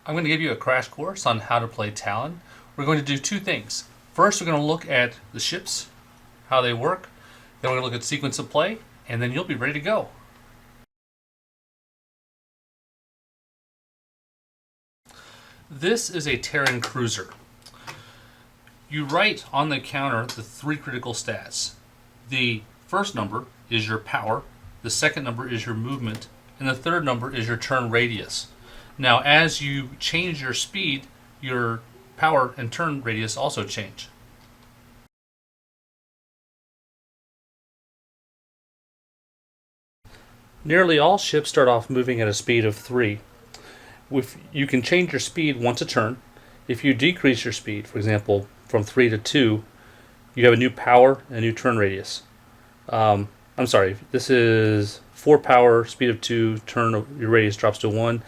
I'm going to give you a crash course on how to play Talon. We're going to do two things. First, we're going to look at the ships, how they work. Then we're going to look at sequence of play, and then you'll be ready to go. This is a Terran cruiser. You write on the counter the three critical stats. The first number is your power, the second number is your movement, and the third number is your turn radius. Now, as you change your speed, your power and turn radius also change. Nearly all ships start off moving at a speed of 3. You can change your speed once a turn. If you decrease your speed, for example, from 3 to 2, you have a new power and a new turn radius. I'm sorry, this is 4 power, speed of 2, your radius drops to 1.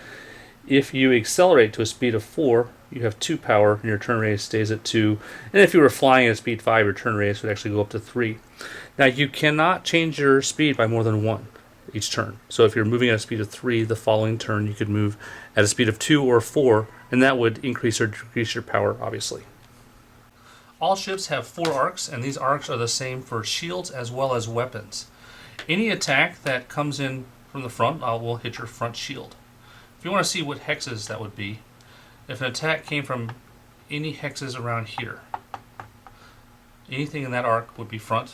If you accelerate to a speed of 4, you have 2 power and your turn radius stays at 2. And if you were flying at speed 5, your turn radius would actually go up to 3. Now, you cannot change your speed by more than 1 each turn. So if you're moving at a speed of 3, the following turn you could move at a speed of 2 or 4, and that would increase or decrease your power, obviously. All ships have 4 arcs, and these arcs are the same for shields as well as weapons. Any attack that comes in from the front will hit your front shield. If you want to see what hexes that would be, if an attack came from any hexes around here, anything in that arc would be front.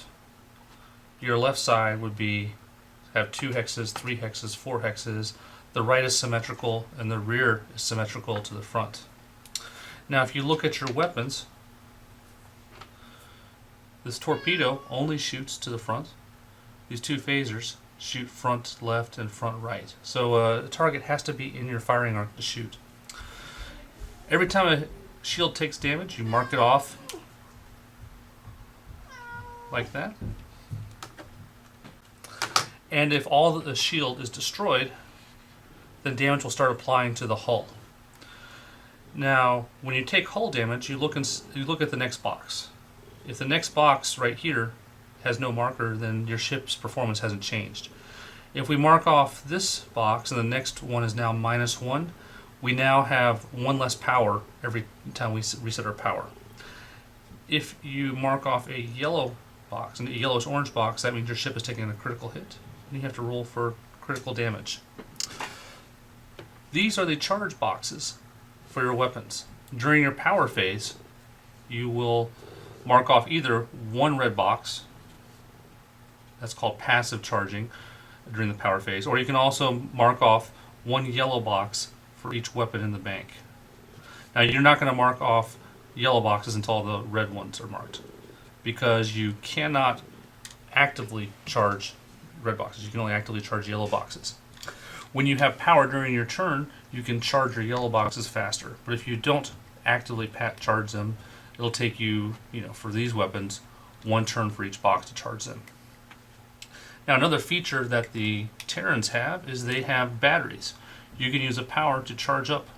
Your left side would have 2 hexes, 3 hexes, 4 hexes. The right is symmetrical, and the rear is symmetrical to the front. Now, if you look at your weapons, this torpedo only shoots to the front. These 2 phasers shoot front left and front right. So a target has to be in your firing arc to shoot. Every time a shield takes damage, you mark it off like that. And if all the shield is destroyed, then damage will start applying to the hull. Now, when you take hull damage, you look at the next box. If the next box right here has no marker, then your ship's performance hasn't changed. If we mark off this box and the next one is now -1, we now have 1 less power every time we reset our power. If you mark off a yellow box, and a yellowish-orange box, that means your ship is taking a critical hit, and you have to roll for critical damage. These are the charge boxes for your weapons. During your power phase, you will mark off either 1 red box, that's called passive charging during the power phase, or you can also mark off 1 yellow box for each weapon in the bank. Now, you're not going to mark off yellow boxes until all the red ones are marked, because you cannot actively charge red boxes. You can only actively charge yellow boxes. When you have power during your turn, you can charge your yellow boxes faster. But if you don't actively charge them, it'll take you, for these weapons, 1 turn for each box to charge them. Now, another feature that the Terrans have is they have batteries. You can use a power to charge up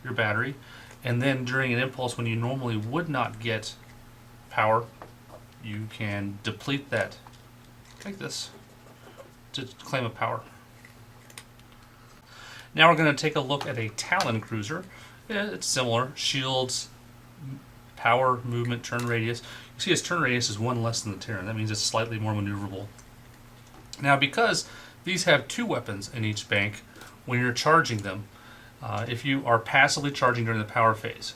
your battery, and then during an impulse when you normally would not get power, you can deplete that like this to claim a power. Now we're going to take a look at a Talon cruiser. It's similar. Shields, power, movement, turn radius. You see its turn radius is 1 less than the Terran. That means it's slightly more maneuverable. Now, because these have 2 weapons in each bank, when you're charging them, if you are passively charging during the power phase,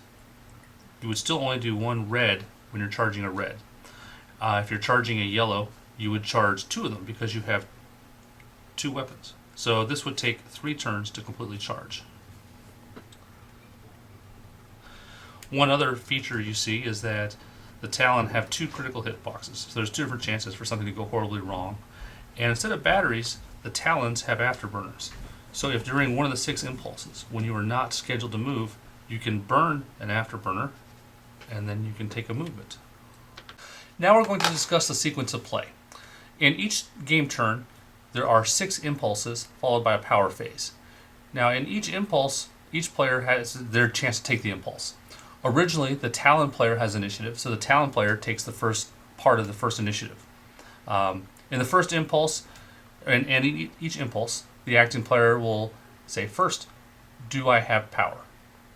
you would still only do 1 red when you're charging a red. If you're charging a yellow, you would charge 2 of them because you have 2 weapons. So this would take 3 turns to completely charge. One other feature you see is that the Talon have 2 critical hit boxes. So there's 2 different chances for something to go horribly wrong. And instead of batteries, the Talons have afterburners. So if during one of the 6 impulses, when you are not scheduled to move, you can burn an afterburner, and then you can take a movement. Now we're going to discuss the sequence of play. In each game turn, there are 6 impulses followed by a power phase. Now, in each impulse, each player has their chance to take the impulse. Originally, the Talon player has initiative, so the Talon player takes the first part of the first initiative. In the first impulse, and in each impulse, the acting player will say, first, do I have power?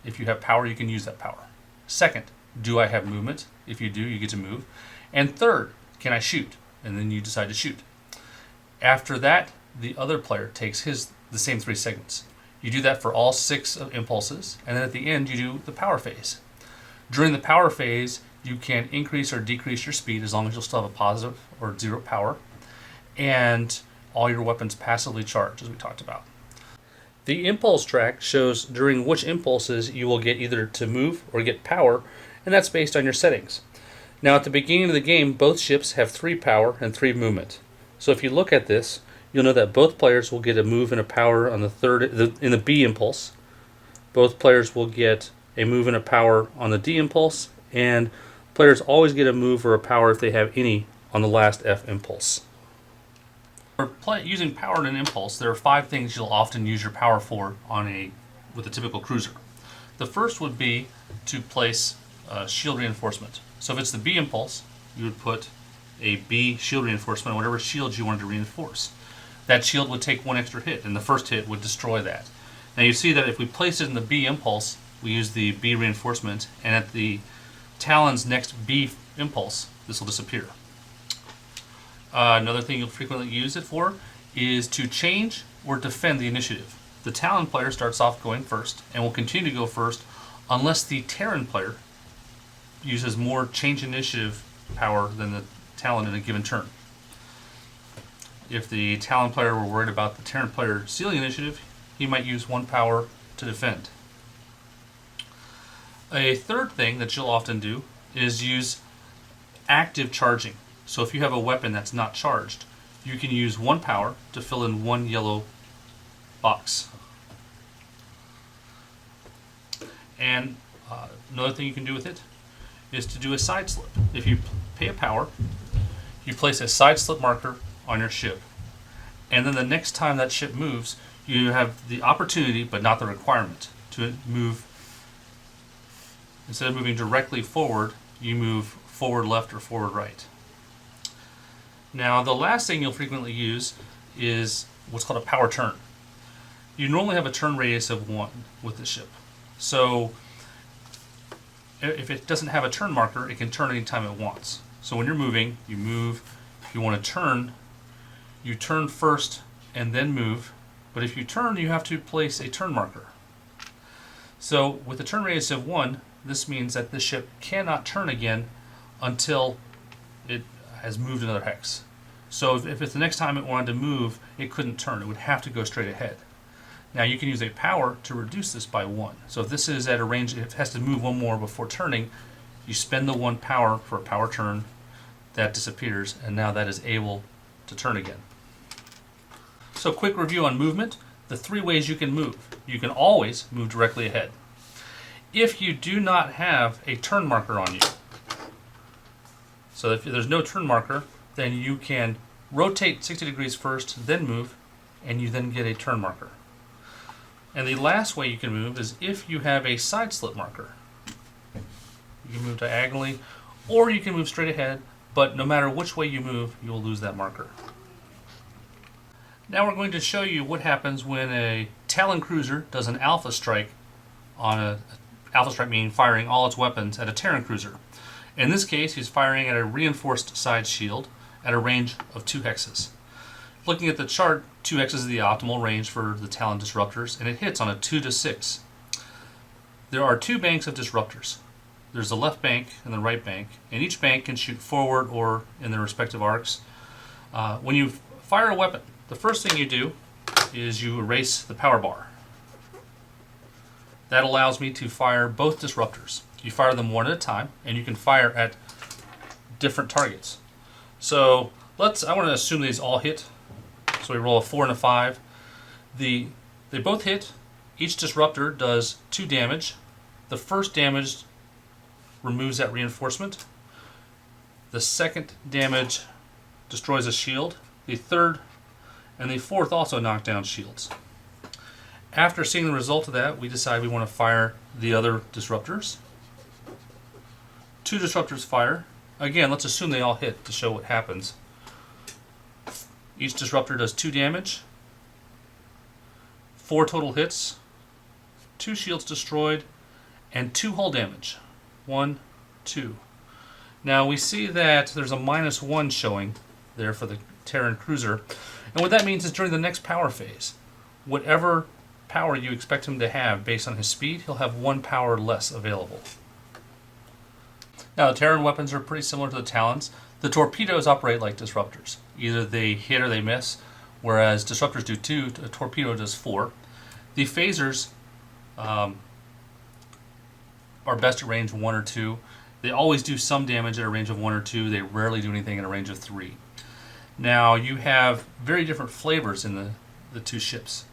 If you have power, you can use that power. Second, do I have movement? If you do, you get to move. And third, can I shoot? And then you decide to shoot. After that, the other player takes the same 3 segments. You do that for all 6 impulses, and then at the end you do the power phase. During the power phase, you can increase or decrease your speed as long as you'll still have a positive or 0 power, and all your weapons passively charge, as we talked about. The impulse track shows during which impulses you will get either to move or get power, and that's based on your settings. Now at the beginning of the game, both ships have 3 power and 3 movement. So if you look at this, you'll know that both players will get a move and a power on in the B impulse. Both players will get a move and a power on the D impulse, and players always get a move or a power if they have any on the last F impulse. For using power and an impulse, there are 5 things you'll often use your power for with a typical cruiser. The first would be to place shield reinforcement. So if it's the B impulse, you would put a B shield reinforcement on whatever shield you wanted to reinforce. That shield would take 1 extra hit, and the first hit would destroy that. Now you see that if we place it in the B impulse, we use the B reinforcement, and at the Talon's next B impulse, this will disappear. Another thing you'll frequently use it for is to change or defend the initiative. The Talon player starts off going first, and will continue to go first unless the Terran player uses more change initiative power than the Talon in a given turn. If the Talon player were worried about the Terran player stealing initiative, he might use 1 power to defend. A third thing that you'll often do is use active charging. So if you have a weapon that's not charged, you can use 1 power to fill in 1 yellow box. And another thing you can do with it is to do a side slip. If you pay a power, you place a side slip marker on your ship, and then the next time that ship moves, you have the opportunity, but not the requirement, to move. Instead of moving directly forward, you move forward left or forward right. Now the last thing you'll frequently use is what's called a power turn. You normally have a turn radius of 1 with the ship. So if it doesn't have a turn marker, it can turn anytime it wants. So when you're moving, you move. If you want to turn, you turn first and then move. But if you turn, you have to place a turn marker. So with a turn radius of 1, this means that the ship cannot turn again until it has moved another hex. So if it's the next time it wanted to move, it couldn't turn. It would have to go straight ahead. Now you can use a power to reduce this by 1. So if this is at a range, it has to move 1 more before turning, you spend the 1 power for a power turn, that disappears, and now that is able to turn again. So quick review on movement. The 3 ways you can move. You can always move directly ahead. If you do not have a turn marker on you, so if there's no turn marker, then you can rotate 60 degrees first, then move, and you then get a turn marker. And the last way you can move is if you have a side slip marker. You can move diagonally, or you can move straight ahead, but no matter which way you move, you'll lose that marker. Now we're going to show you what happens when a Talon cruiser does an alpha strike alpha strike meaning firing all its weapons at a Terran cruiser. In this case, he's firing at a reinforced side shield at a range of 2 hexes. Looking at the chart, 2 hexes is the optimal range for the Talon disruptors, and it hits on a 2 to 6. There are 2 banks of disruptors. There's the left bank and the right bank, and each bank can shoot forward or in their respective arcs. When you fire a weapon, the first thing you do is you erase the power bar. That allows me to fire both disruptors. You fire them 1 at a time, and you can fire at different targets. So I want to assume these all hit. So we roll a 4 and a 5. They both hit. Each disruptor does 2 damage. The first damage removes that reinforcement. The second damage destroys a shield. The third and the fourth also knock down shields. After seeing the result of that, we decide we want to fire the other disruptors. 2 disruptors fire. Again, let's assume they all hit to show what happens. Each disruptor does 2 damage, 4 total hits, 2 shields destroyed, and 2 hull damage. 1, 2. Now we see that there's a -1 showing there for the Terran cruiser, and what that means is during the next power phase, whatever power you expect him to have based on his speed, he'll have 1 power less available. Now the Terran weapons are pretty similar to the Talons. The torpedoes operate like disruptors. Either they hit or they miss, whereas disruptors do 2, a torpedo does 4. The phasers are best at range 1 or 2. They always do some damage at a range of 1 or 2. They rarely do anything at a range of 3. Now you have very different flavors in the 2 ships.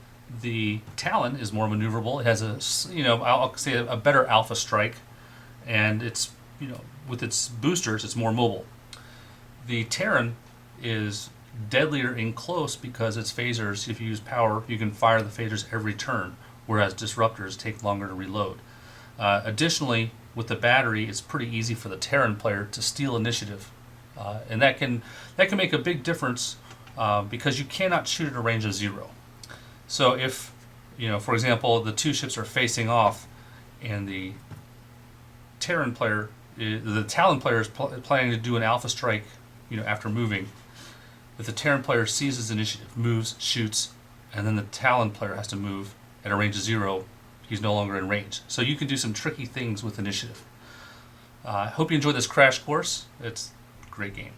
The Talon is more maneuverable. It has I'll say a better alpha strike, and it's, with its boosters, it's more mobile. The Terran is deadlier in close because its phasers, if you use power, you can fire the phasers every turn, whereas disruptors take longer to reload. Additionally, with the battery, it's pretty easy for the Terran player to steal initiative, and that can make a big difference because you cannot shoot at a range of 0. So if, for example, the 2 ships are facing off, and the Talon player is planning to do an alpha strike, after moving. If the Terran player seizes initiative, moves, shoots, and then the Talon player has to move at a range of 0, he's no longer in range. So you can do some tricky things with initiative. I hope you enjoyed this crash course. It's a great game.